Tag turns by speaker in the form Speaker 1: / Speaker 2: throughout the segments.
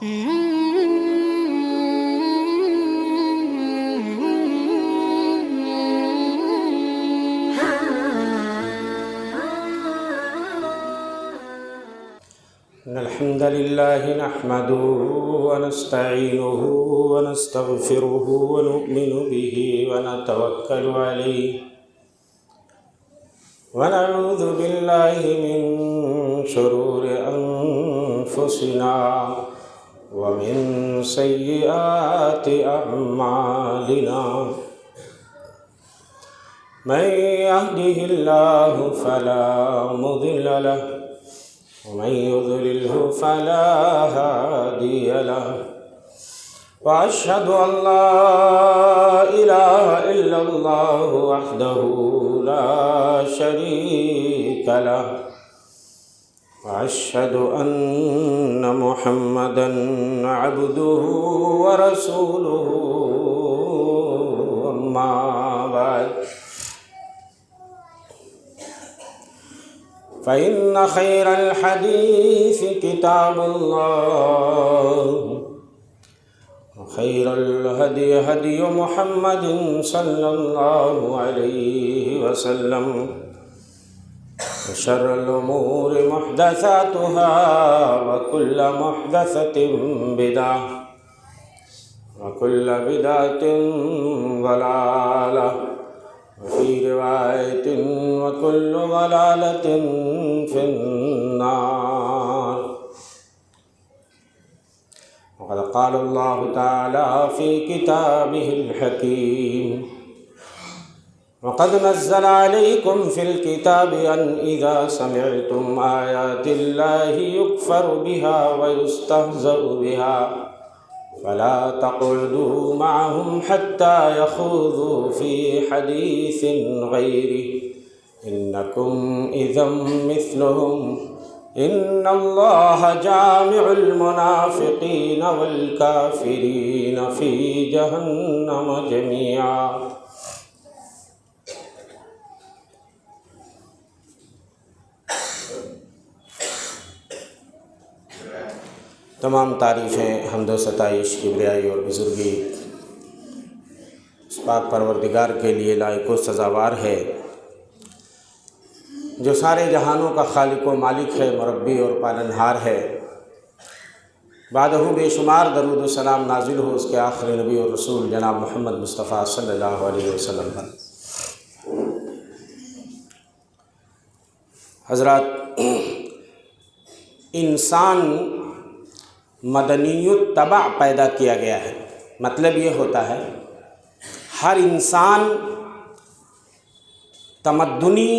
Speaker 1: إن الحمد لله نحمده ونستعينه ونستغفره ونؤمن به ونتوكل عليه ونعوذ بالله من شرور أنفسنا ومن سيئات أعمالنا من يهده الله فلا مضل له ومن يضلله فلا هادي له وأشهد أن لا إله إلا الله وحده لا شريك له وأشهد أن محمدا عبده ورسوله أما بعد فإن خير الحديث كتاب الله وخير الهدي هدي محمد صلى الله عليه وسلم وشر الأمور محدثاتها وكل محدثة بدعة وكل بدعة ضلالة وفي رواية وكل ضلالة في النار. وقد قال الله تعالى في كتابه الحكيم وقد نزل عليكم في الكتاب أن إذا سمعتم آيات الله يكفر بها ويستهزأ بها فلا تقعدوا معهم حتى يخوضوا في حديث غيره إنكم إذا مثلهم إن الله جامع المنافقين والكافرين في جهنم جميعا. تمام تعریفیں حمد و ستائش کبریائی اور بزرگی اس پاک پروردگار کے لیے لائق و سزاوار ہے جو سارے جہانوں کا خالق و مالک ہے، مربی اور پالنہار ہے. بعدہ بے شمار درود و سلام نازل ہو اس کے آخری نبی اور رسول جناب محمد مصطفیٰ صلی اللہ علیہ وسلم پر. حضرات، انسان مدنی الطبع پیدا کیا گیا ہے. مطلب یہ ہوتا ہے ہر انسان تمدنی،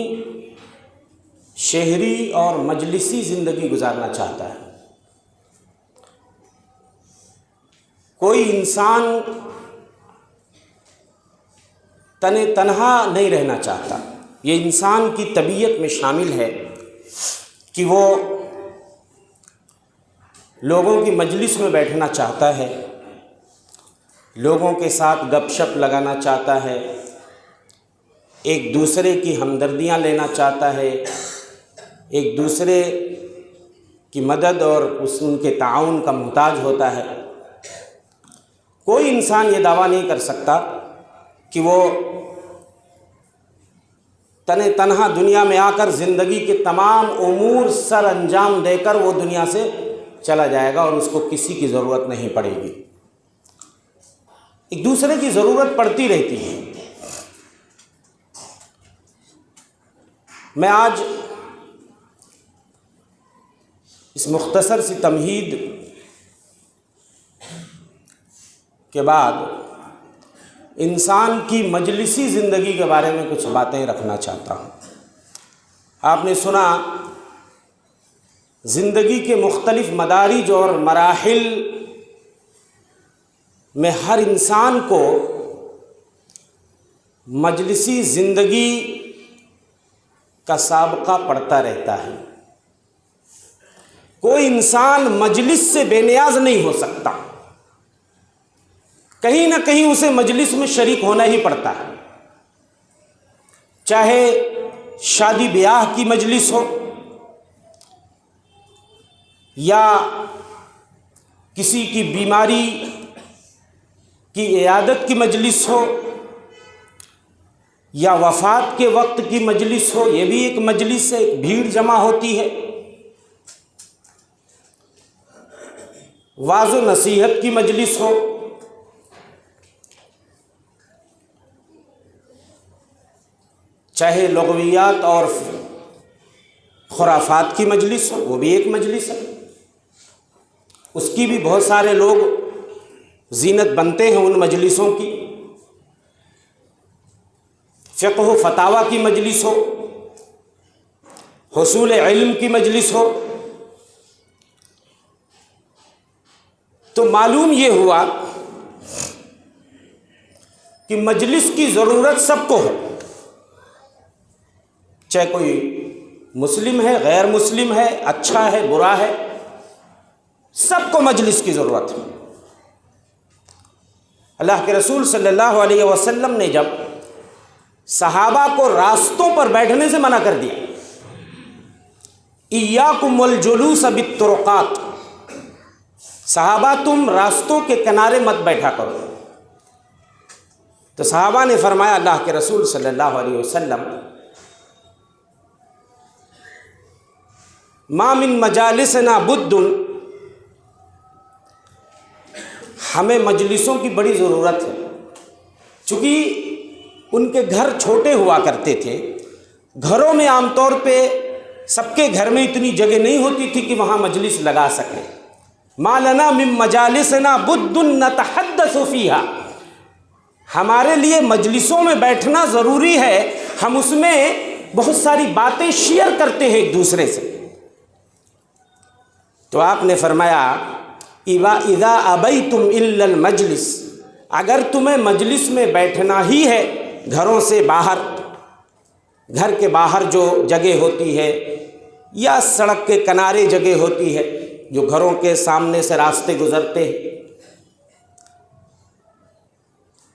Speaker 1: شہری اور مجلسی زندگی گزارنا چاہتا ہے. کوئی انسان تنہا نہیں رہنا چاہتا. یہ انسان کی طبیعت میں شامل ہے کہ وہ لوگوں کی مجلس میں بیٹھنا چاہتا ہے، لوگوں کے ساتھ گپ شپ لگانا چاہتا ہے، ایک دوسرے کی ہمدردیاں لینا چاہتا ہے، ایک دوسرے کی مدد اور ان کے تعاون کا محتاج ہوتا ہے. کوئی انسان یہ دعویٰ نہیں کر سکتا کہ وہ تنہا دنیا میں آ کر زندگی کے تمام امور سر انجام دے کر وہ دنیا سے چلا جائے گا اور اس کو کسی کی ضرورت نہیں پڑے گی. ایک دوسرے کی ضرورت پڑتی رہتی ہے. میں آج اس مختصر سی تمہید کے بعد انسان کی مجلسی زندگی کے بارے میں کچھ باتیں رکھنا چاہتا ہوں. آپ نے سنا زندگی کے مختلف مدارج اور مراحل میں ہر انسان کو مجلسی زندگی کا سابقہ پڑتا رہتا ہے. کوئی انسان مجلس سے بے نیاز نہیں ہو سکتا، کہیں نہ کہیں اسے مجلس میں شریک ہونا ہی پڑتا ہے. چاہے شادی بیاہ کی مجلس ہو یا کسی کی بیماری کی عیادت کی مجلس ہو یا وفات کے وقت کی مجلس ہو، یہ بھی ایک مجلس ہے، ایک بھیڑ جمع ہوتی ہے۔ واعظ و نصیحت کی مجلس ہو، چاہے لغویات اور خرافات کی مجلس ہو، وہ بھی ایک مجلس ہے، اس کی بھی بہت سارے لوگ زینت بنتے ہیں ان مجلسوں کی۔ فقہ و فتاوی کی مجلس ہو، حصول علم کی مجلس ہو، تو معلوم یہ ہوا کہ مجلس کی ضرورت سب کو ہے، چاہے کوئی مسلم ہے، غیر مسلم ہے، اچھا ہے، برا ہے، سب کو مجلس کی ضرورت ہے۔ اللہ کے رسول صلی اللہ علیہ وسلم نے جب صحابہ کو راستوں پر بیٹھنے سے منع کر دیا، ایاکم والجلوس بالطرقات، صحابہ تم راستوں کے کنارے مت بیٹھا کرو، تو صحابہ نے فرمایا اللہ کے رسول صلی اللہ علیہ وسلم ما من مجالسنا بد، ہمیں مجلسوں کی بڑی ضرورت ہے، چونکہ ان کے گھر چھوٹے ہوا کرتے تھے، گھروں میں عام طور پہ سب کے گھر میں اتنی جگہ نہیں ہوتی تھی کہ وہاں مجلس لگا سکیں۔ ما لنا من مجالسنا بد نتحدث فیہا، ہمارے لیے مجلسوں میں بیٹھنا ضروری ہے، ہم اس میں بہت ساری باتیں شیئر کرتے ہیں ایک دوسرے سے۔ تو آپ نے فرمایا اذا ابیتم الا المجلس، اگر تمہیں مجلس میں بیٹھنا ہی ہے، گھروں سے باہر، گھر کے باہر جو جگہ ہوتی ہے یا سڑک کے کنارے جگہ ہوتی ہے جو گھروں کے سامنے سے راستے گزرتے ہیں،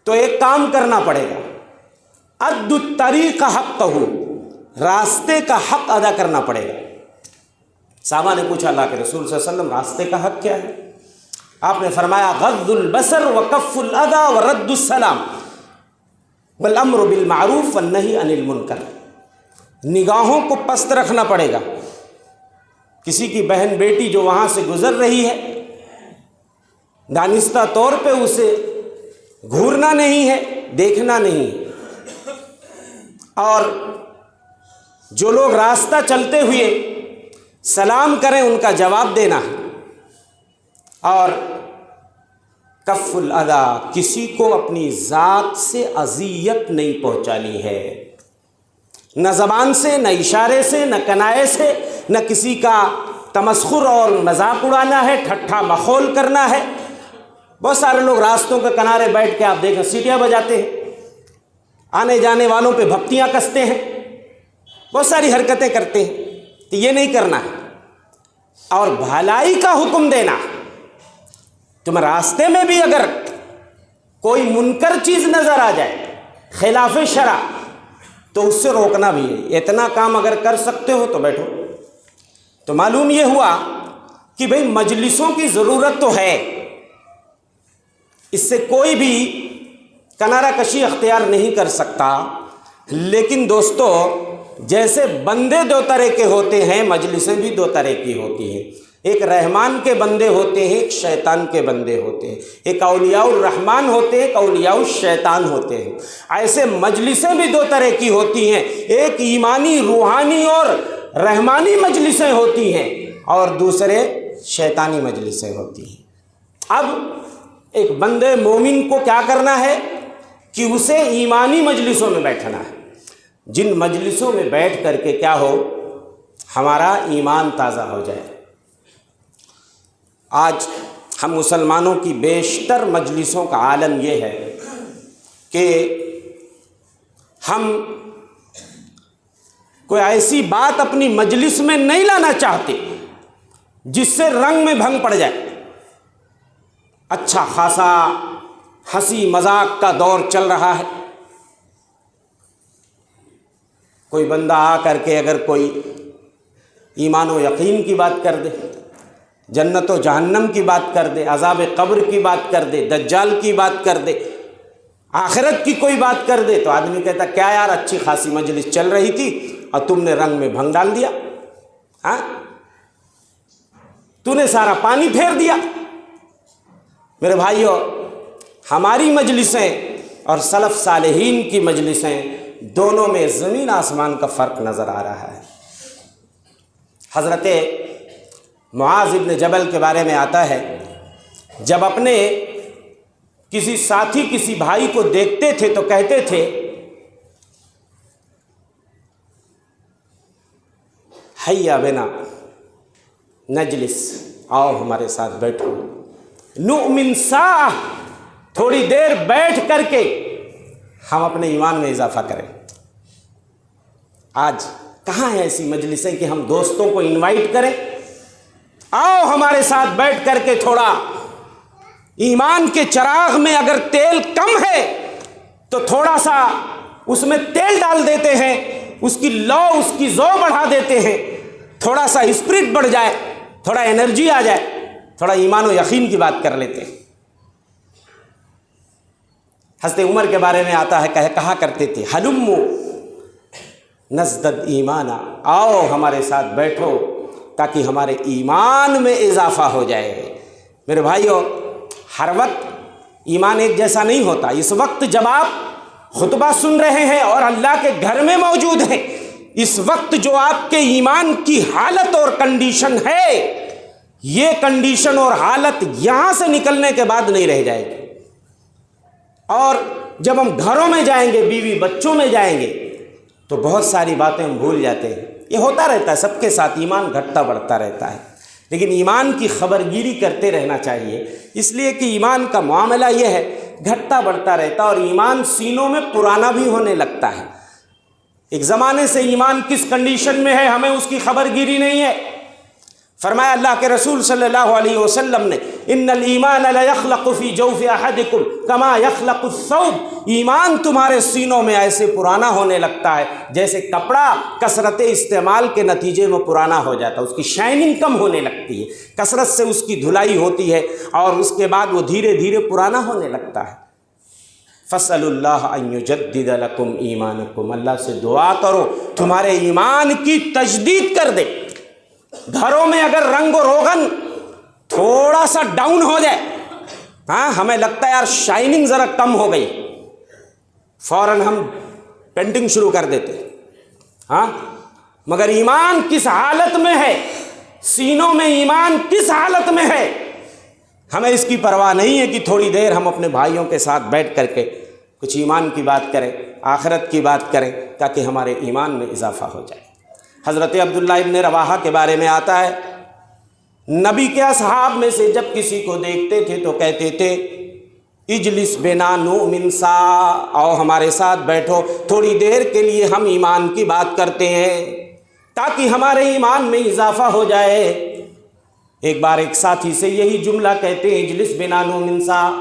Speaker 1: تو ایک کام کرنا پڑے گا، ادوا الطریق حقہ، راستے کا حق ادا کرنا پڑے گا۔ صحابہ نے پوچھا اللہ کے رسول صلی اللہ علیہ وسلم راستے کا حق کیا ہے؟ آپ نے فرمایا غض البصر وکف الاذی ورد السلام والامر بالمعروف والنہی عن المنکر، نگاہوں کو پست رکھنا پڑے گا، کسی کی بہن بیٹی جو وہاں سے گزر رہی ہے دانستہ طور پہ اسے گھورنا نہیں ہے، دیکھنا نہیں ہے، اور جو لوگ راستہ چلتے ہوئے سلام کریں ان کا جواب دینا ہے، اور کف الاذی، کسی کو اپنی ذات سے اذیت نہیں پہنچانی ہے، نہ زبان سے، نہ اشارے سے، نہ کنائے سے، نہ کسی کا تمسخر اور مذاق اڑانا ہے، ٹھٹھا مخول کرنا ہے۔ بہت سارے لوگ راستوں کے کنارے بیٹھ کے آپ دیکھیں سیٹیاں بجاتے ہیں، آنے جانے والوں پہ بھپتیاں کستے ہیں، بہت ساری حرکتیں کرتے ہیں، تو یہ نہیں کرنا ہے، اور بھلائی کا حکم دینا۔ تم راستے میں بھی اگر کوئی منکر چیز نظر آ جائے خلاف شرع تو اس سے روکنا بھی ہے، اتنا کام اگر کر سکتے ہو تو بیٹھو۔ تو معلوم یہ ہوا کہ بھئی مجلسوں کی ضرورت تو ہے، اس سے کوئی بھی کنارہ کشی اختیار نہیں کر سکتا، لیکن دوستو جیسے بندے دو طرح کے ہوتے ہیں، مجلسیں بھی دو طرح کی ہوتی ہیں، ایک رحمان کے بندے ہوتے ہیں، ایک شیطان کے بندے ہوتے ہیں، ایک اولیاء الرحمان ہوتے ہیں، ایک اولیاء الشیطان ہوتے ہیں۔ ایسے مجلسیں بھی دو طرح کی ہوتی ہیں، ایک ایمانی روحانی اور رحمانی مجلسیں ہوتی ہیں، اور دوسرے شیطانی مجلسیں ہوتی ہیں۔ اب ایک بندے مومن کو کیا کرنا ہے کہ اسے ایمانی مجلسوں میں بیٹھنا ہے، جن مجلسوں میں بیٹھ کر کے کیا ہو، ہمارا ایمان تازہ ہو جائے۔ آج ہم مسلمانوں کی بیشتر مجلسوں کا عالم یہ ہے کہ ہم کوئی ایسی بات اپنی مجلس میں نہیں لانا چاہتے جس سے رنگ میں بھنگ پڑ جائے۔ اچھا خاصا ہنسی مذاق کا دور چل رہا ہے، کوئی بندہ آ کر کے اگر کوئی ایمان و یقین کی بات کر دے، جنت و جہنم کی بات کر دے، عذاب قبر کی بات کر دے، دجال کی بات کر دے، آخرت کی کوئی بات کر دے، تو آدمی کہتا کیا یار اچھی خاصی مجلس چل رہی تھی اور تم نے رنگ میں بھنگ ڈال دیا، ہاں تو نے سارا پانی پھیر دیا۔ میرے بھائیو، ہماری مجلسیں اور سلف صالحین کی مجلسیں دونوں میں زمین آسمان کا فرق نظر آ رہا ہے۔ حضرت معاذ بن جبل کے بارے میں آتا ہے، جب اپنے کسی ساتھی کسی بھائی کو دیکھتے تھے تو کہتے تھے حیا بنا نجلس، آؤ ہمارے ساتھ بیٹھو، نؤمن ساعہ، تھوڑی دیر بیٹھ کر کے ہم اپنے ایمان میں اضافہ کریں۔ آج کہاں ہیں ایسی مجلسیں کہ ہم دوستوں کو انوائٹ کریں، آؤ ہمارے ساتھ بیٹھ کر کے تھوڑا ایمان کے چراغ میں اگر تیل کم ہے تو تھوڑا سا اس میں تیل ڈال دیتے ہیں، اس کی لو اس کی ذو بڑھا دیتے ہیں، تھوڑا سا اسپرٹ بڑھ جائے، تھوڑا انرجی آ جائے، تھوڑا ایمان و یقین کی بات کر لیتے ہیں۔ حضرت عمر کے بارے میں آتا ہے، کہا کرتے تھے ہلمو نزدد ایمانا، آؤ ہمارے ساتھ بیٹھو تاکہ ہمارے ایمان میں اضافہ ہو جائے۔ میرے بھائیو، ہر وقت ایمان ایک جیسا نہیں ہوتا۔ اس وقت جب آپ خطبہ سن رہے ہیں اور اللہ کے گھر میں موجود ہیں، اس وقت جو آپ کے ایمان کی حالت اور کنڈیشن ہے، یہ کنڈیشن اور حالت یہاں سے نکلنے کے بعد نہیں رہ جائے گی۔ اور جب ہم گھروں میں جائیں گے، بیوی بچوں میں جائیں گے، تو بہت ساری باتیں ہم بھول جاتے ہیں۔ یہ ہوتا رہتا ہے سب کے ساتھ، ایمان گھٹتا بڑھتا رہتا ہے، لیکن ایمان کی خبرگیری کرتے رہنا چاہیے، اس لیے کہ ایمان کا معاملہ یہ ہے گھٹتا بڑھتا رہتا، اور ایمان سینوں میں پرانا بھی ہونے لگتا ہے۔ ایک زمانے سے ایمان کس کنڈیشن میں ہے ہمیں اس کی خبرگیری نہیں ہے۔ فرمایا اللہ کے رسول صلی اللہ علیہ وسلم نے، ان الایمان لیخلق فی جوف احدکم کما یخلق الثوب، ایمان تمہارے سینوں میں ایسے پرانا ہونے لگتا ہے جیسے کپڑا کثرت استعمال کے نتیجے میں پرانا ہو جاتا ہے، اس کی شائننگ کم ہونے لگتی ہے، کثرت سے اس کی دھلائی ہوتی ہے اور اس کے بعد وہ دھیرے دھیرے پرانا ہونے لگتا ہے۔ فَاسْأَلُوا اللَّهَ أَن يُجَدِّدَ لَكُمْ إِيمَانَكُمْ، اللہ سے دعا کرو تمہارے ایمان کی تجدید کر دے۔ گھروں میں اگر رنگ و روغن تھوڑا سا ڈاؤن ہو جائے، ہاں ہمیں لگتا ہے یار شائننگ ذرا کم ہو گئی، فوراً ہم پینٹنگ شروع کر دیتے، ہاں مگر ایمان کس حالت میں ہے، سینوں میں ایمان کس حالت میں ہے، ہمیں اس کی پرواہ نہیں ہے کہ تھوڑی دیر ہم اپنے بھائیوں کے ساتھ بیٹھ کر کے کچھ ایمان کی بات کریں، آخرت کی بات کریں، تاکہ ہمارے ایمان میں اضافہ ہو جائے۔ حضرت عبداللہ ابن رواحہ کے بارے میں آتا ہے، نبی کے اصحاب میں سے جب کسی کو دیکھتے تھے تو کہتے تھے اجلس بنا نؤمن ساعہ، آؤ ہمارے ساتھ بیٹھو، تھوڑی دیر کے لیے ہم ایمان کی بات کرتے ہیں تاکہ ہمارے ایمان میں اضافہ ہو جائے۔ ایک بار ایک ساتھی سے یہی جملہ کہتے ہیں اجلس بنا نؤمن ساعہ،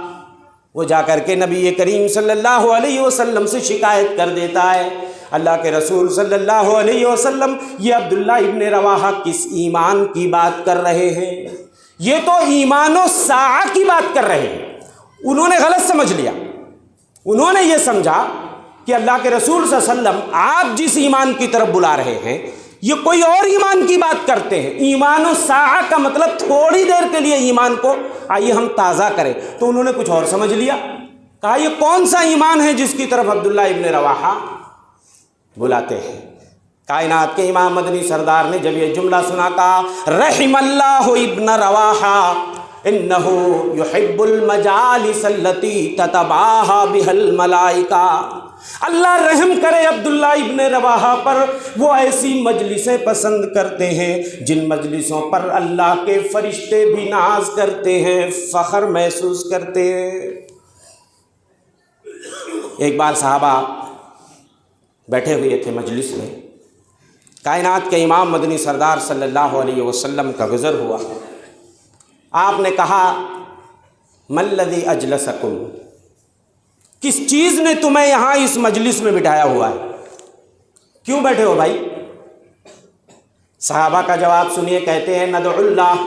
Speaker 1: وہ جا کر کے نبی کریم صلی اللہ علیہ وسلم سے شکایت کر دیتا ہے، اللہ کے رسول صلی اللہ علیہ وسلم، یہ عبداللہ ابن رواحہ کس ایمان کی بات کر رہے ہیں؟ یہ تو ایمان و ساعہ کی بات کر رہے ہیں۔ انہوں نے غلط سمجھ لیا، انہوں نے یہ سمجھا کہ اللہ کے رسول صلی اللہ علیہ وسلم آپ جس ایمان کی طرف بلا رہے ہیں یہ کوئی اور ایمان کی بات کرتے ہیں۔ ایمان و ساعہ کا مطلب تھوڑی دیر کے لیے ایمان کو آئیے ہم تازہ کریں، تو انہوں نے کچھ اور سمجھ لیا، کہا یہ کون سا ایمان ہے جس کی طرف عبداللہ ابن رواحہ بلاتے ہیں۔ کائنات کے امام مدنی سردار نے جب یہ جملہ سنا، کہا رحم اللہ ابن رواحہ انہ یحب المجالس التی تتباہا بها الملائکہ، اللہ رحم کرے عبداللہ ابن رواحہ پر، وہ ایسی مجلسیں پسند کرتے ہیں جن مجلسوں پر اللہ کے فرشتے بھی ناز کرتے ہیں، فخر محسوس کرتے ہیں۔ ایک بار صحابہ بیٹھے ہوئے تھے مجلس میں، کائنات کے امام مدنی سردار صلی اللہ علیہ وسلم کا گزر ہوا، آپ نے کہا ما الذی اجلسکم، کس چیز نے تمہیں یہاں اس مجلس میں بٹھایا ہوا ہے، کیوں بیٹھے ہو بھائی؟ صحابہ کا جواب سنیے، کہتے ہیں ندعو اللہ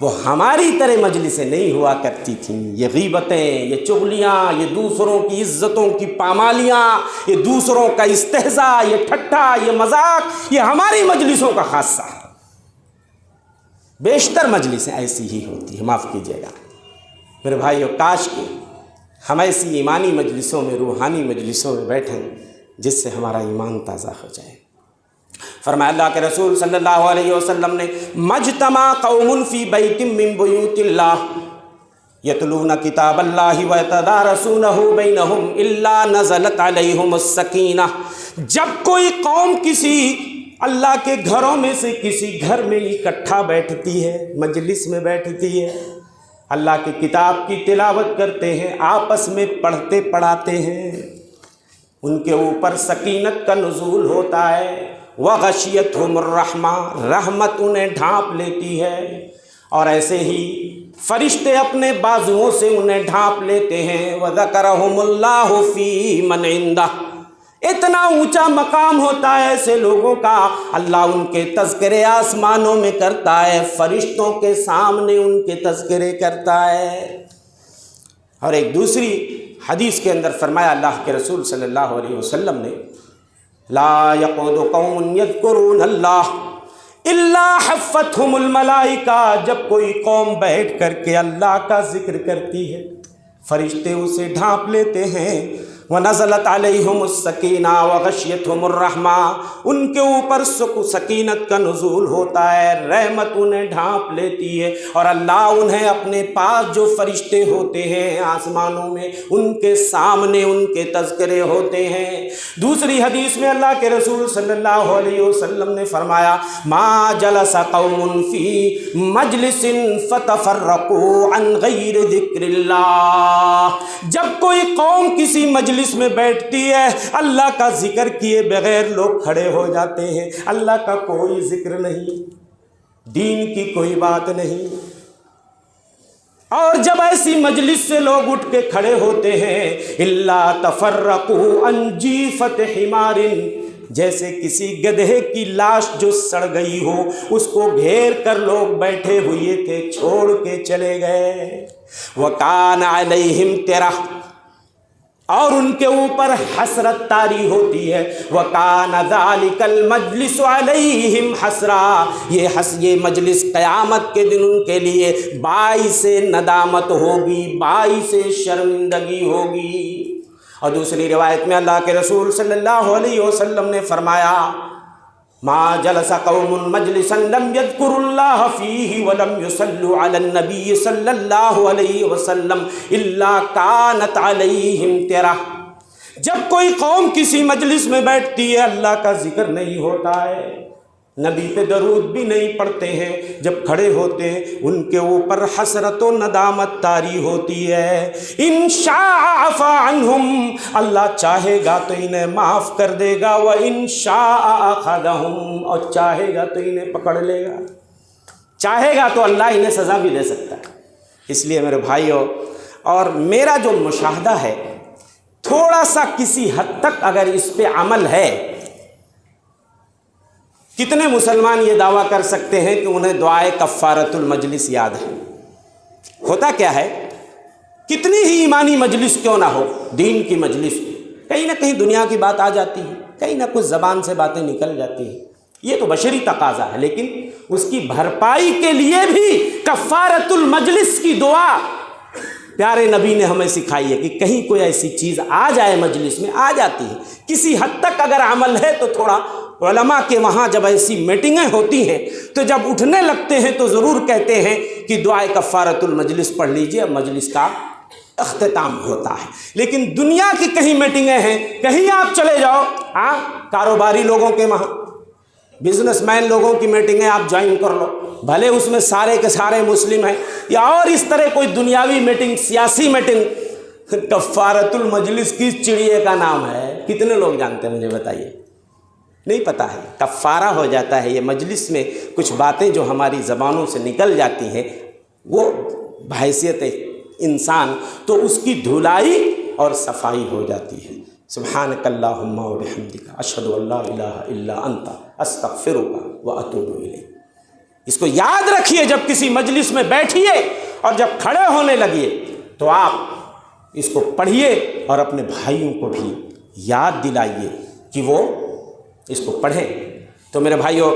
Speaker 1: وہ ہماری طرح مجلسیں نہیں ہوا کرتی تھیں۔ یہ غیبتیں، یہ چغلیاں، یہ دوسروں کی عزتوں کی پامالیاں، یہ دوسروں کا استہزاء، یہ ٹھٹھا، یہ مذاق، یہ ہماری مجلسوں کا خاصہ ہے۔ بیشتر مجلسیں ایسی ہی ہوتی ہیں، معاف کیجیے گا میرے بھائیو۔ کاش کہ ہم ایسی ایمانی مجلسوں میں، روحانی مجلسوں میں بیٹھیں جس سے ہمارا ایمان تازہ ہو جائے۔ فرمایا اللہ کے رسول صلی اللہ علیہ وسلم نے، مجتمع قوم فی بیت من بیوت اللہ یتلون کتاب اللہ ویتدارسونہ بینہم الا نزلت علیہم السکینہ۔ جب کوئی قوم کسی اللہ کے گھروں میں سے کسی گھر میں اکٹھا بیٹھتی ہے، مجلس میں بیٹھتی ہے، اللہ کی کتاب کی تلاوت کرتے ہیں، آپس میں پڑھتے پڑھاتے ہیں، ان کے اوپر سکینت کا نزول ہوتا ہے۔ وغشیتہم الرحمہ، رحمت انہیں ڈھانپ لیتی ہے، اور ایسے ہی فرشتے اپنے بازوؤں سے انہیں ڈھانپ لیتے ہیں۔ وذکرہم اللہ فی من عندہ، اتنا اونچا مقام ہوتا ہے ایسے لوگوں کا، اللہ ان کے تذکرے آسمانوں میں کرتا ہے، فرشتوں کے سامنے ان کے تذکرے کرتا ہے۔ اور ایک دوسری حدیث کے اندر فرمایا اللہ کے رسول صلی اللہ علیہ وسلم نے، لا یقعد قوم یذکرون اللہ الا حفتہم الملائکہ، جب کوئی قوم بیٹھ کر کے اللہ کا ذکر کرتی ہے، فرشتے اسے ڈھانپ لیتے ہیں۔ وَنَزَلَتْ عَلَيْهُمُ السَّكِينَةُ وَغَشِيَتْهُمُ الرَّحْمَةُ، ان کے اوپر سکینت کا نزول ہوتا ہے، رحمت انہیں ڈھانپ لیتی ہے، اور اللہ انہیں اپنے پاس جو فرشتے ہوتے ہیں آسمانوں میں، ان کے سامنے ان کے تذکرے ہوتے ہیں۔ دوسری حدیث میں اللہ کے رسول صلی اللہ علیہ وسلم نے فرمایا، مَا جَلَسَ قَوْمٌ فِي مَجْلِسٍ فَتَفَرَّقُوا عَنْ غَيْرِ ذِكْرِ اللَّهِ، جب کوئی قوم کسی مجلس میں بیٹھتی ہے، اللہ کا ذکر کیے بغیر لوگ کھڑے ہو جاتے ہیں، اللہ کا کوئی ذکر نہیں، دین کی کوئی بات نہیں، اور جب ایسی مجلس سے لوگ اٹھ کے کھڑے ہوتے ہیں، الا تفرقوا عن جیفۃ حمار، جیسے کسی گدھے کی لاش جو سڑ گئی ہو، اس کو گھیر کر لوگ بیٹھے ہوئے تھے، چھوڑ کے چلے گئے۔ وکان علیہم ترہ، اور ان کے اوپر حسرت طاری ہوتی ہے۔ وَكَانَ ذَلِكَ الْمَجْلِسُ عَلَيْهِمْ حَسْرًا، یہ مجلس قیامت کے دن ان کے لیے باعث ندامت ہوگی، باعث شرمندگی ہوگی۔ اور دوسری روایت میں اللہ کے رسول صلی اللہ علیہ وسلم نے فرمایا، ما جلس قوم مجلسا لم يذكروا الله فيه ولم يصلوا على النبي صلی اللہ علیہ وسلم الا كانت عليهم ترہ، جب کوئی قوم کسی مجلس میں بیٹھتی ہے، اللہ کا ذکر نہیں ہوتا ہے، نبی پہ درود بھی نہیں پڑھتے ہیں، جب کھڑے ہوتے ہیں ان کے اوپر حسرت و ندامت طاری ہوتی ہے۔ ان شاء عفا عنہم، اللہ چاہے گا تو انہیں معاف کر دے گا، وان شاء اخذہم، اور چاہے گا تو انہیں پکڑ لے گا، چاہے گا تو اللہ انہیں سزا بھی دے سکتا ہے۔ اس لیے میرے بھائیوں، اور میرا جو مشاہدہ ہے، تھوڑا سا کسی حد تک اگر اس پہ عمل ہے، کتنے مسلمان یہ دعویٰ کر سکتے ہیں کہ انہیں دعائے کفارۃ المجلس یاد ہے؟ ہوتا کیا ہے، کتنی ہی ایمانی مجلس کیوں نہ ہو، دین کی مجلس، کہیں نہ کہیں دنیا کی بات آ جاتی ہے، کہیں نہ کچھ زبان سے باتیں نکل جاتی ہیں، یہ تو بشری تقاضا ہے، لیکن اس کی بھرپائی کے لیے بھی کفارۃ المجلس کی دعا پیارے نبی نے ہمیں سکھائی ہے، کہ کہیں کوئی ایسی چیز آ جائے مجلس میں، آ جاتی ہے، کسی حد تک اگر عمل ہے تو تھوڑا علماء کے وہاں جب ایسی میٹنگیں ہوتی ہیں تو جب اٹھنے لگتے ہیں تو ضرور کہتے ہیں کہ دعائے کفارۃ المجلس پڑھ لیجئے، اب مجلس کا اختتام ہوتا ہے۔ لیکن دنیا کی کہیں میٹنگیں ہیں، کہیں آپ چلے جاؤ، کاروباری لوگوں کے وہاں، بزنس مین لوگوں کی میٹنگیں آپ جوائن کر لو، بھلے اس میں سارے کے سارے مسلم ہیں، یا اور اس طرح کوئی دنیاوی میٹنگ، سیاسی میٹنگ، کفارۃ المجلس کس چڑیے کا نام ہے؟ کتنے لوگ جانتے ہیں مجھے بتائیے؟ نہیں پتہ ہے۔ کفارہ ہو جاتا ہے یہ مجلس میں کچھ باتیں جو ہماری زبانوں سے نکل جاتی ہیں، وہ بحیثیت انسان تو اس کی دھلائی اور صفائی ہو جاتی ہے۔ سبحانک اللہم و بحمدک، اشہد ان لا الہ الا انت، استغفرک و اتوب الیک۔ اس کو یاد رکھیے، جب کسی مجلس میں بیٹھیے اور جب کھڑے ہونے لگیے تو آپ اس کو پڑھیے اور اپنے بھائیوں کو بھی یاد دلائیے کہ وہ اس کو پڑھیں۔ تو میرے بھائیوں،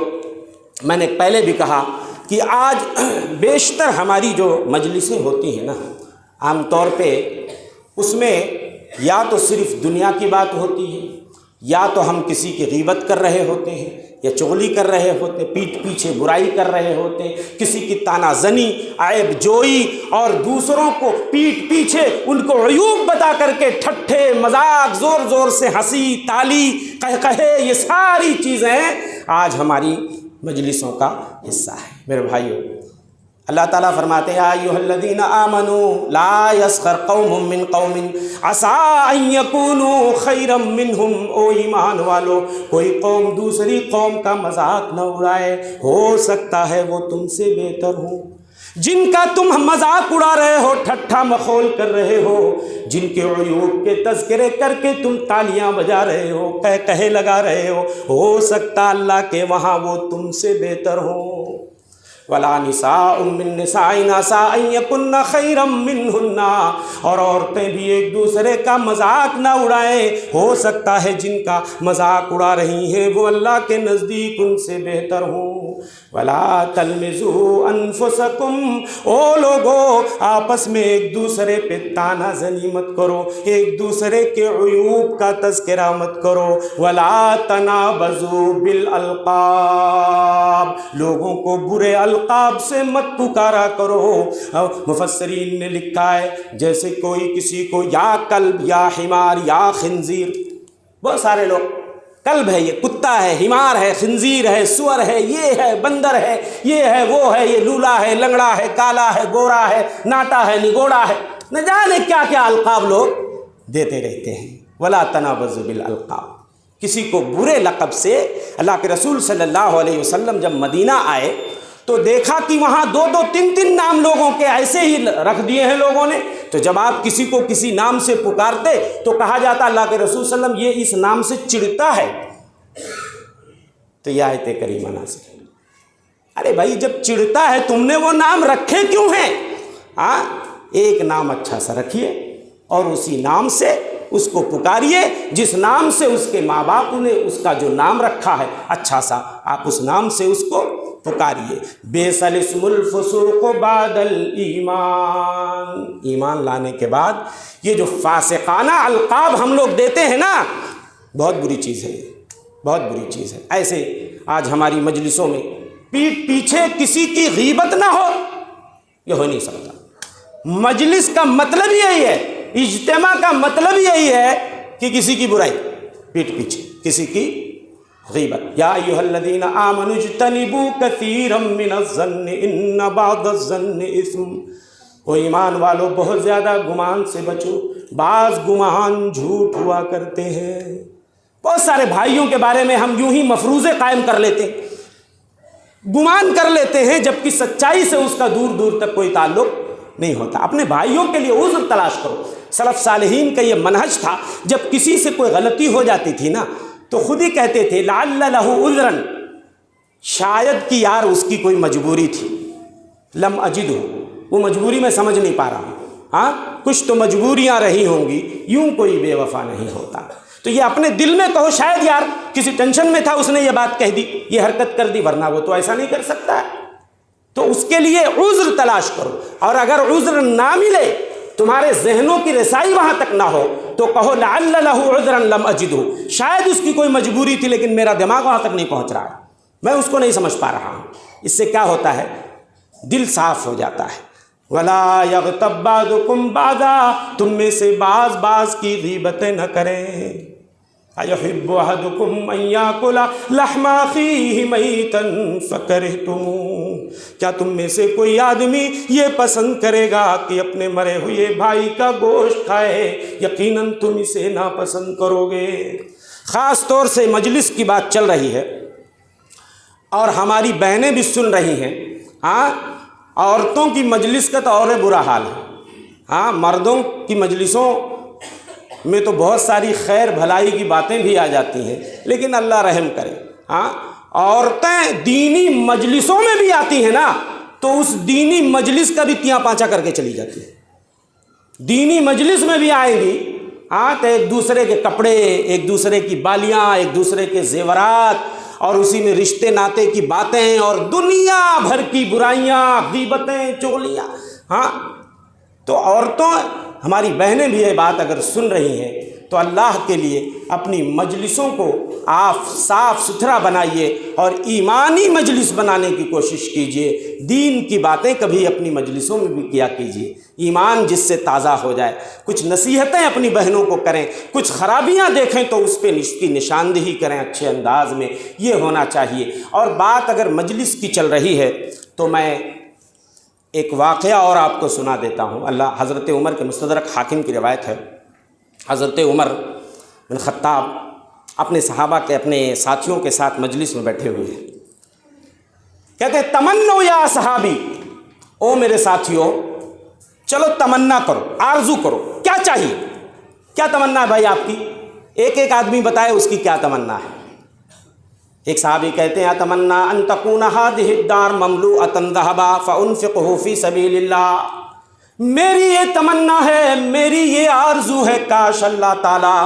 Speaker 1: میں نے پہلے بھی کہا کہ آج بیشتر ہماری جو مجلسیں ہوتی ہیں نا، عام طور پہ اس میں یا تو صرف دنیا کی بات ہوتی ہے، یا تو ہم کسی کی غیبت کر رہے ہوتے ہیں، یا چغلی کر رہے ہوتے، پیٹھ پیچھے برائی کر رہے ہوتے ہیں، کسی کی تانا زنی، عیب جوئی، اور دوسروں کو پیٹھ پیچھے ان کو عیوب بتا کر کے ٹھٹھے مذاق، زور زور سے ہنسی تالی قہقہے، یہ ساری چیزیں آج ہماری مجلسوں کا حصہ ہے۔ میرے بھائیوں، اللہ تعالیٰ فرماتے ہیں یا ایھا الذین آمنوا لا یسخر قوم من قوم عسیٰ ان یکونوا خیرا منہم۔ او ایمان والو، کوئی قوم دوسری قوم کا مذاق نہ اڑائے، ہو سکتا ہے وہ تم سے بہتر ہوں۔ جن کا تم مذاق اڑا رہے ہو، ٹھٹھا مخول کر رہے ہو، جن کے عیوب کے تذکرے کر کے تم تالیاں بجا رہے ہو، کہے لگا رہے ہو سکتا اللہ کے وہاں وہ تم سے بہتر ہوں۔ ولا نساء من نساء عسىٰ ان یکن خیرا منہن، اور عورتیں بھی ایک دوسرے کا مذاق نہ اڑائیں، ہو سکتا ہے جن کا مذاق اڑا رہی ہیں وہ اللہ کے نزدیک ان سے بہتر ہوں۔ ولا تلمزوا انفسکم، او لوگو آپس میں ایک دوسرے پہ تانا زنی مت کرو، ایک دوسرے کے عیوب کا تذکرہ مت کرو۔ ولا تنابزوا بالالقاب، لوگوں کو برے القاب سے مت پکارا کرو۔ مفسرین نے لکھا ہے جیسے کوئی کسی کو یا کلب یا حمار یا خنزیر، بہت سارے لوگ کلب ہے، یہ کتا ہے، حمار ہے، خنزیر ہے، سور ہے، یہ ہے، بندر ہے، یہ ہے، وہ ہے، یہ لولا ہے، لنگڑا ہے، کالا ہے، گورا ہے، ناٹا ہے، نگوڑا ہے، نہ جانے کیا کیا القاب لوگ دیتے رہتے ہیں۔ ولا تنابزوا بالالقاب، کسی کو برے لقب سے۔ اللہ کے رسول صلی اللہ علیہ وسلم جب مدینہ آئے تو دیکھا کہ وہاں دو دو تین تین نام لوگوں کے ایسے ہی رکھ دیے ہیں لوگوں نے۔ تو جب آپ کسی کو کسی نام سے پکارتے تو کہا جاتا اللہ کے رسول صلی اللہ علیہ وسلم یہ اس نام سے چڑھتا ہے، تو یہ آیت کریمہ نازل ہے۔ ارے بھائی، جب چڑھتا ہے تم نے وہ نام رکھے کیوں ہیں؟ ایک نام اچھا سا رکھیے اور اسی نام سے اس کو پکاریے جس نام سے اس کے ماں باپ نے اس کا جو نام رکھا ہے اچھا سا، آپ اس نام سے اس کو پکاریے۔ بئس الاسم الفسوق بعد الایمان، ایمان لانے کے بعد یہ جو فاسقانہ القاب ہم لوگ دیتے ہیں نا، بہت بری چیز ہے، بہت بری چیز ہے۔ ایسے آج ہماری مجلسوں میں پیٹھ پیچھے کسی کی غیبت نہ ہو، یہ ہو نہیں سکتا۔ مجلس کا مطلب یہی ہے، اجتماع کا مطلب یہی ہے کہ کسی کی برائی، پیٹھ پیچھے کسی کی غیبت۔ یا ایھا الذین آمنوا اجتنبوا کثیرا من الظن ان بعض الظن اثم، او ایمان والو بہت زیادہ گمان سے بچو، بعض گمان جھوٹ ہوا کرتے ہیں۔ بہت سارے بھائیوں کے بارے میں ہم یوں ہی مفروضے قائم کر لیتے ہیں، گمان کر لیتے ہیں، جبکہ سچائی سے اس کا دور دور تک کوئی تعلق نہیں ہوتا۔ اپنے بھائیوں کے لیے عذر تلاش کرو۔ سلف صالحین کا یہ منہج تھا، جب کسی سے کوئی غلطی ہو جاتی تھی نا تو خود ہی کہتے تھے لعل لہ عذرا، شاید کہ یار اس کی کوئی مجبوری تھی، لم اجدہ، وہ مجبوری میں سمجھ نہیں پا رہا ہوں، کچھ تو مجبوریاں رہی ہوں گی، یوں کوئی بے وفا نہیں ہوتا۔ تو یہ اپنے دل میں کہو، شاید یار کسی ٹینشن میں تھا اس نے یہ بات کہہ دی، یہ حرکت کر دی، ورنہ وہ تو ایسا نہیں کر سکتا ہے۔ تو اس کے لیے عذر تلاش کرو، اور اگر عذر نہ ملے، تمہارے ذہنوں کی رسائی وہاں تک نہ ہو، تو کہو لعل لہ عذرا لم اجدہ، شاید اس کی کوئی مجبوری تھی لیکن میرا دماغ وہاں تک نہیں پہنچ رہا ہے، میں اس کو نہیں سمجھ پا رہا ہوں۔ اس سے کیا ہوتا ہے؟ دل صاف ہو جاتا ہے۔ ولا یغتب بعضکم بعضا، تم میں سے بعض بعض کی غیبتیں نہ کریں۔ ایحب احدکم ان یاکل لحم اخیہ میتا فکرہتموہ، کیا تم میں سے کوئی آدمی یہ پسند کرے گا کہ اپنے مرے ہوئے بھائی کا گوشت کھائے؟ یقیناً تم اسے ناپسند کرو گے۔ خاص طور سے مجلس کی بات چل رہی ہے اور ہماری بہنیں بھی سن رہی ہیں، عورتوں کی مجلس کا تو اور برا حال ہے۔ مردوں کی مجلسوں میں تو بہت ساری خیر بھلائی کی باتیں بھی آ جاتی ہیں، لیکن اللہ رحم کرے، عورتیں دینی مجلسوں میں بھی آتی ہیں نا تو اس دینی مجلس کا بھی تیاں پانچا کر کے چلی جاتی ہے. دینی مجلس میں بھی آئیں گی تو ایک دوسرے کے کپڑے، ایک دوسرے کی بالیاں، ایک دوسرے کے زیورات، اور اسی میں رشتے ناتے کی باتیں اور دنیا بھر کی برائیاں، غیبتیں، چغلیاں. تو عورتوں، ہماری بہنیں بھی یہ بات اگر سن رہی ہیں تو اللہ کے لیے اپنی مجلسوں کو آپ صاف ستھرا بنائیے اور ایمانی مجلس بنانے کی کوشش کیجیے. دین کی باتیں کبھی اپنی مجلسوں میں بھی کیا کیجیے، ایمان جس سے تازہ ہو جائے. کچھ نصیحتیں اپنی بہنوں کو کریں، کچھ خرابیاں دیکھیں تو اس پہ کی نشاندہی کریں اچھے انداز میں. یہ ہونا چاہیے. اور بات اگر مجلس کی چل رہی ہے تو میں ایک واقعہ اور آپ کو سنا دیتا ہوں. حضرت عمر کے مستدرک حاکم کی روایت ہے. حضرت عمر بن خطاب اپنے صحابہ کے، اپنے ساتھیوں کے ساتھ مجلس میں بیٹھے ہوئے ہیں. کہتے ہیں تمنو یا صحابی، او میرے ساتھیوں چلو تمنا کرو، آرزو کرو. کیا چاہیے؟ کیا تمنا ہے بھائی آپ کی؟ ایک ایک آدمی بتائے اس کی کیا تمنا ہے. ایک صحابی کہتے ہیں اتمنا ان تکون هذه الدار مملوءة ذهبا فانفقه في سبيل اللہ. میری یہ تمنا ہے، میری یہ آرزو ہے، کاش اللہ تعالیٰ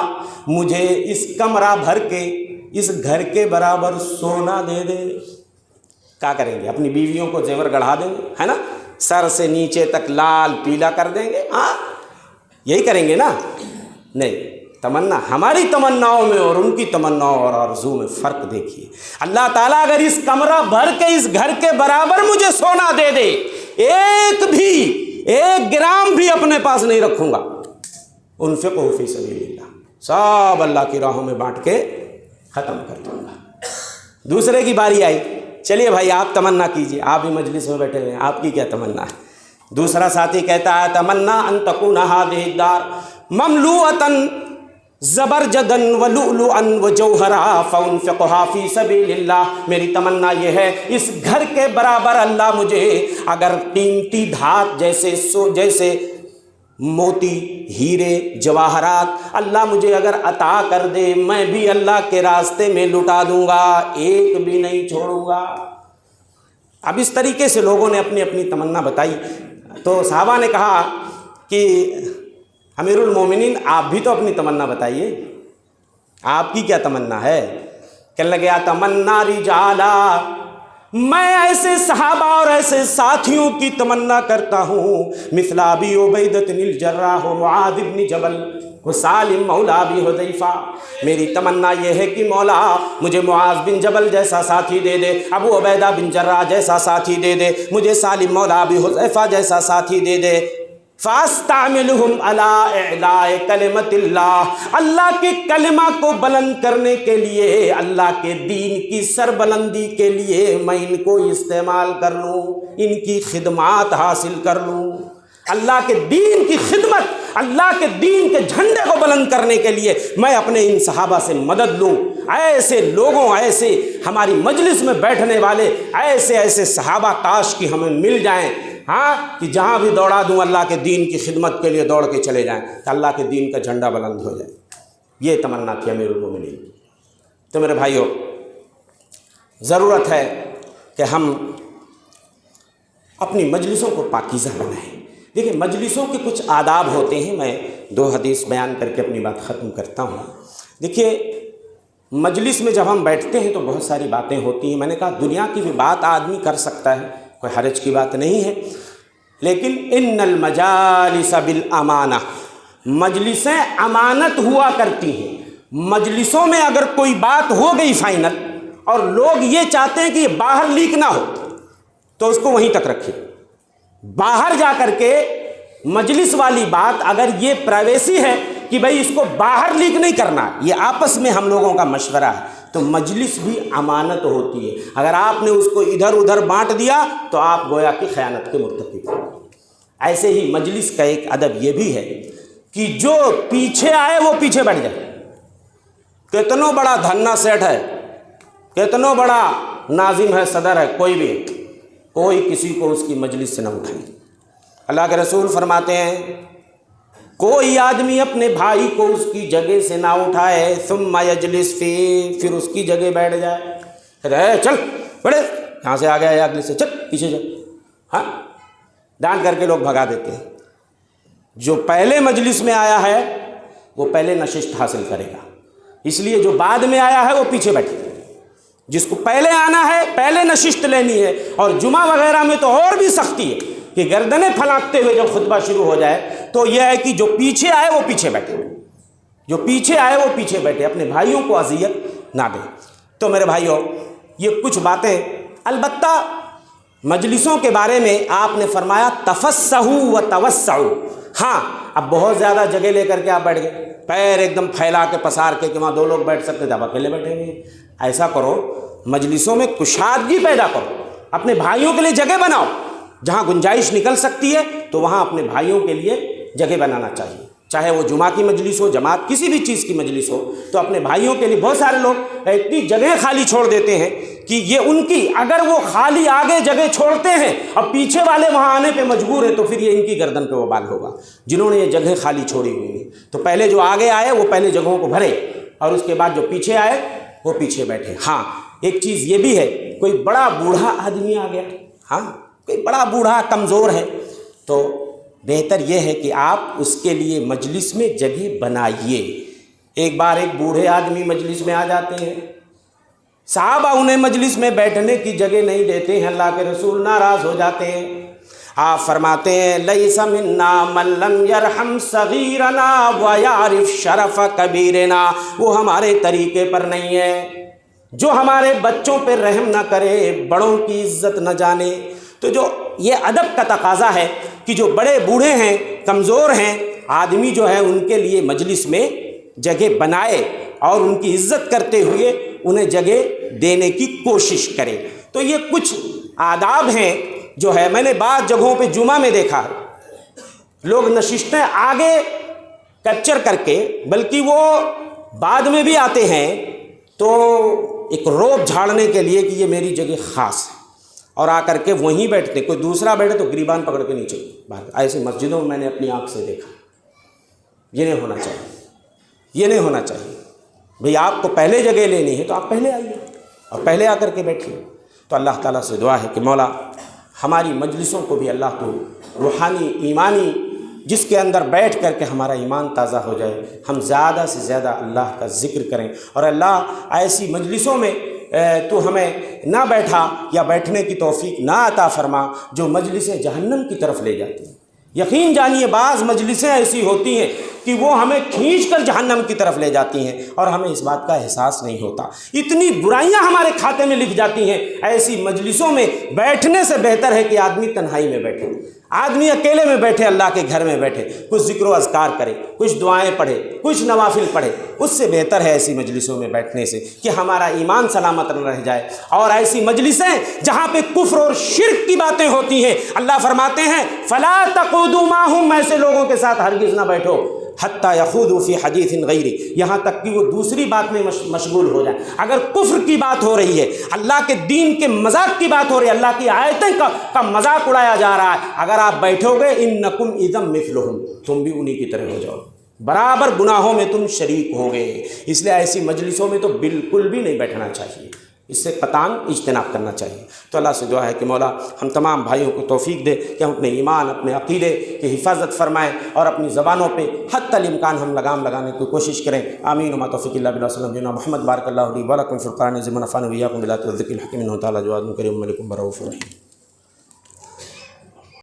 Speaker 1: مجھے اس کمرہ بھر کے، اس گھر کے برابر سونا دے دے. کیا کریں گے؟ اپنی بیویوں کو زیور گڑھا دیں گے، ہے نا، سر سے نیچے تک لال پیلا کر دیں گے. یہی کریں گے نا؟ نہیں. تمنا، ہماری تمناؤں میں اور ان کی تمناؤں اور آرزو میں فرق دیکھیے. اللہ تعالیٰ اگر اس کمرہ بھر کے، اس گھر کے برابر مجھے سونا دے دے، ایک گرام بھی اپنے پاس نہیں رکھوں گا. انفقوا فی سبیل اللہ، سب اللہ کی راہوں میں بانٹ کے ختم کر دوں گا. دوسرے کی باری آئی، چلیے بھائی آپ تمنا کیجئے، آپ بھی مجلس میں بیٹھے ہوئے ہیں، آپ کی کیا تمنا ہے؟ دوسرا ساتھی کہتا ہے تمنا ان تکون هذه الدار مملوءة زبرجدن ولؤلؤن وجوہرا فانفقها فی سبیل اللہ. میری تمنا یہ ہے اس گھر کے برابر اللہ مجھے اگر قیمتی دھات جیسے موتی، ہیرے، جواہرات اللہ مجھے اگر عطا کر دے، میں بھی اللہ کے راستے میں لٹا دوں گا، ایک بھی نہیں چھوڑوں گا. اب اس طریقے سے لوگوں نے اپنی اپنی تمنا بتائی. تو صحابہ نے کہا کہ امیر المومنین آپ بھی تو اپنی تمنا بتائیے، آپ کی کیا تمنا ہے؟ کہنے لگے تمنا رجالا، میں ایسے صحابہ اور ایسے ساتھیوں کی تمنا کرتا ہوں مثل ابی عبیدۃ بن الجراح و معاذ بن جبل و سالم مولا ابی حذیفہ. میری تمنا یہ ہے کہ مولا مجھے معاذ بن جبل جیسا ساتھی دے دے، ابو عبیدہ بن جراح جیسا ساتھی دے دے، مجھے سالم مولا ابی حذیفہ جیسا ساتھی دے دے. فاستعملهم على اعلاء کلمت اللہ، اللہ کے کلمہ کو بلند کرنے کے لیے، اللہ کے دین کی سربلندی کے لیے میں ان کو استعمال کر لوں، ان کی خدمات حاصل کر لوں. اللہ کے دین کی خدمت، اللہ کے دین کے جھنڈے کو بلند کرنے کے لیے میں اپنے ان صحابہ سے مدد لوں. ایسے لوگوں، ایسے ہماری مجلس میں بیٹھنے والے ایسے صحابہ کاش کہ ہمیں مل جائیں، کہ جہاں بھی دوڑا دوں اللہ کے دین کی خدمت کے لیے دوڑ کے چلے جائیں کہ اللہ کے دین کا جھنڈا بلند ہو جائے. یہ تمنا تھی امیر المومنین. تو میرے بھائیوں، ضرورت ہے کہ ہم اپنی مجلسوں کو پاکیزہ بنائیں. دیکھیں مجلسوں کے کچھ آداب ہوتے ہیں. میں 2 حدیث بیان کر کے اپنی بات ختم کرتا ہوں. دیکھیے مجلس میں جب ہم بیٹھتے ہیں تو بہت ساری باتیں ہوتی ہیں. میں نے کہا دنیا کی بھی بات آدمی کر سکتا ہے، کوئی حرج کی بات نہیں ہے، لیکن ان المجالس بالامانہ، مجلسیں امانت ہوا کرتی ہیں. مجلسوں میں اگر کوئی بات ہو گئی فائنل اور لوگ یہ چاہتے ہیں کہ یہ باہر لیک نہ ہو تو اس کو وہیں تک رکھیں. باہر جا کر کے مجلس والی بات اگر یہ پرائیویسی ہے کہ بھئی اس کو باہر لیک نہیں کرنا، یہ آپس میں ہم لوگوں کا مشورہ ہے، تو مجلس بھی امانت ہوتی ہے. اگر آپ نے اس کو ادھر ادھر بانٹ دیا تو آپ گویا کہ خیانت کے مرتکب ہیں. ایسے ہی مجلس کا ایک ادب یہ بھی ہے کہ جو پیچھے آئے وہ پیچھے بیٹھ جائے. کتنوں بڑا دھنا سیٹ ہے، کتنوں بڑا ناظم ہے، صدر ہے، کوئی کسی کو اس کی مجلس سے نہ اٹھائے. اللہ کے رسول فرماتے ہیں کوئی آدمی اپنے بھائی کو اس کی جگہ سے نہ اٹھائے ثم یجلس فی، پھر اس کی جگہ بیٹھ جائے. اے چل بڑے یہاں سے آ گیا یا اگلے سے چل پیچھے جا، ہاں ڈانٹ کر کے لوگ بھگا دیتے ہیں۔ جو پہلے مجلس میں آیا ہے وہ پہلے نشست حاصل کرے گا، اس لیے جو بعد میں آیا ہے وہ پیچھے بیٹھے گا۔ جس کو پہلے آنا ہے پہلے نشست لینی ہے۔ اور جمعہ وغیرہ میں تو اور بھی سختی ہے کہ گردنیں پھلانکتے ہوئے جب خطبہ شروع ہو جائے تو یہ ہے کہ جو پیچھے آئے وہ پیچھے بیٹھے، جو پیچھے آئے وہ پیچھے بیٹھے، اپنے بھائیوں کو اذیت نہ دیں۔ تو میرے بھائیوں یہ کچھ باتیں، البتہ مجلسوں کے بارے میں آپ نے فرمایا تفسحوا وتوسعوا، ہاں اب بہت زیادہ جگہ لے کر کے آپ بیٹھ گئے، پیر ایک دم پھیلا کے پسار کے کہ وہاں 2 لوگ بیٹھ سکتے تھے، آپ اکیلے بیٹھے ہوئے ہیں۔ ایسا کرو مجلسوں میں کشادگی پیدا کرو، اپنے بھائیوں کے لیے جگہ بناؤ، جہاں گنجائش نکل سکتی ہے تو وہاں اپنے بھائیوں کے لیے جگہ بنانا چاہیے، چاہے وہ جمعہ کی مجلس ہو، جماعت کسی بھی چیز کی مجلس ہو، تو اپنے بھائیوں کے لیے بہت سارے لوگ اتنی جگہ خالی چھوڑ دیتے ہیں کہ یہ ان کی، اگر وہ خالی آگے جگہ چھوڑتے ہیں اور پیچھے والے وہاں آنے پہ مجبور ہیں تو پھر یہ ان کی گردن پہ وبال ہوگا، جنہوں نے یہ جگہ خالی چھوڑی ہوئی ہے۔ تو پہلے جو آگے آئے وہ پہلے جگہوں کو بھرے اور اس کے بعد جو پیچھے آئے وہ پیچھے بیٹھے۔ ہاں ایک چیز یہ بھی ہے، کوئی بڑا بوڑھا آدمی آ گیا، ہاں کوئی بڑا بوڑھا کمزور ہے، تو بہتر یہ ہے کہ آپ اس کے لیے مجلس میں جگہ بنائیے۔ ایک بار ایک بوڑھے آدمی مجلس میں آ جاتے ہیں، صحابہ انہیں مجلس میں بیٹھنے کی جگہ نہیں دیتے ہیں، اللہ کے رسول ناراض ہو جاتے ہیں۔ آپ فرماتے ہیں لیس منا من لم یرحم صغیرنا ویعرف شرف کبیرنا، وہ ہمارے طریقے پر نہیں ہے جو ہمارے بچوں پہ رحم نہ کرے، بڑوں کی عزت نہ جانے۔ تو جو یہ ادب کا تقاضا ہے کہ جو بڑے بوڑھے ہیں، کمزور ہیں، آدمی جو ہے ان کے لیے مجلس میں جگہ بنائے اور ان کی عزت کرتے ہوئے انہیں جگہ دینے کی کوشش کرے۔ تو یہ کچھ آداب ہیں جو ہے، میں نے بعض جگہوں پہ جمعہ میں دیکھا لوگ نشستیں آگے کیپچر کر کے، بلکہ وہ بعد میں بھی آتے ہیں تو ایک روب جھاڑنے کے لیے کہ یہ میری جگہ خاص ہے، اور آ کر کے وہیں بیٹھتے، کوئی دوسرا بیٹھے تو گریبان پکڑ کے نیچے باہر۔ ایسے مسجدوں میں نے اپنی آنکھ سے دیکھا۔ یہ نہیں ہونا چاہیے، یہ نہیں ہونا چاہیے۔ بھئی آپ کو پہلے جگہ لینی ہے تو آپ پہلے آئیے اور پہلے آ کر کے بیٹھیے۔ تو اللہ تعالیٰ سے دعا ہے کہ مولا ہماری مجلسوں کو بھی اللہ تو روحانی ایمانی، جس کے اندر بیٹھ کر کے ہمارا ایمان تازہ ہو جائے، ہم زیادہ سے زیادہ اللہ کا ذکر کریں، اور اللہ ایسی مجلسوں میں تو ہمیں نہ بیٹھا یا بیٹھنے کی توفیق نہ عطا فرما جو مجلسیں جہنم کی طرف لے جاتی ہیں۔ یقین جانیے بعض مجلسیں ایسی ہوتی ہیں کہ وہ ہمیں کھینچ کر جہنم کی طرف لے جاتی ہیں اور ہمیں اس بات کا احساس نہیں ہوتا، اتنی برائیاں ہمارے کھاتے میں لکھ جاتی ہیں۔ ایسی مجلسوں میں بیٹھنے سے بہتر ہے کہ آدمی تنہائی میں بیٹھے، آدمی اکیلے میں بیٹھے، اللہ کے گھر میں بیٹھے، کچھ ذکر و اذکار کرے، کچھ دعائیں پڑھے، کچھ نوافل پڑھے، اس سے بہتر ہے ایسی مجلسوں میں بیٹھنے سے کہ ہمارا ایمان سلامت نہ رہ جائے۔ اور ایسی مجلسیں جہاں پہ کفر اور شرک کی باتیں ہوتی ہیں، اللہ فرماتے ہیں فلا تقعدوا معهم، ایسے لوگوں کے ساتھ ہرگز نہ بیٹھو حتی یخوضوا فی حدیث غیرہ، یہاں تک کہ وہ دوسری بات میں مشغول ہو جائیں۔ اگر کفر کی بات ہو رہی ہے، اللہ کے دین کے مذاق کی بات ہو رہی ہے، اللہ کی آیتیں کا مذاق اڑایا جا رہا ہے، اگر آپ بیٹھو گے انکم اذا مثلہم، تم بھی انہی کی طرح ہو جاؤ، برابر گناہوں میں تم شریک ہو گئے۔ اس لیے ایسی مجلسوں میں تو بالکل بھی نہیں بیٹھنا چاہیے، اس سے قطعاً اجتناب کرنا چاہیے۔ تو اللہ سے دعا ہے کہ مولا ہم تمام بھائیوں کو توفیق دے کہ ہم اپنے ایمان، اپنے عقیدے کی حفاظت فرمائیں اور اپنی زبانوں پہ حتی الامکان ہم لگام لگانے کی کوشش کریں۔ آمین وما توفیق اللہ باللہ، صلی اللہ علیہ محمد، بارک اللہ لی ولکم فی القرآن العظیم، ونفعني وإياكم بالآیات والذکر الحکیم، انہ تعالی جواد کریم ملک رؤوف رحیم۔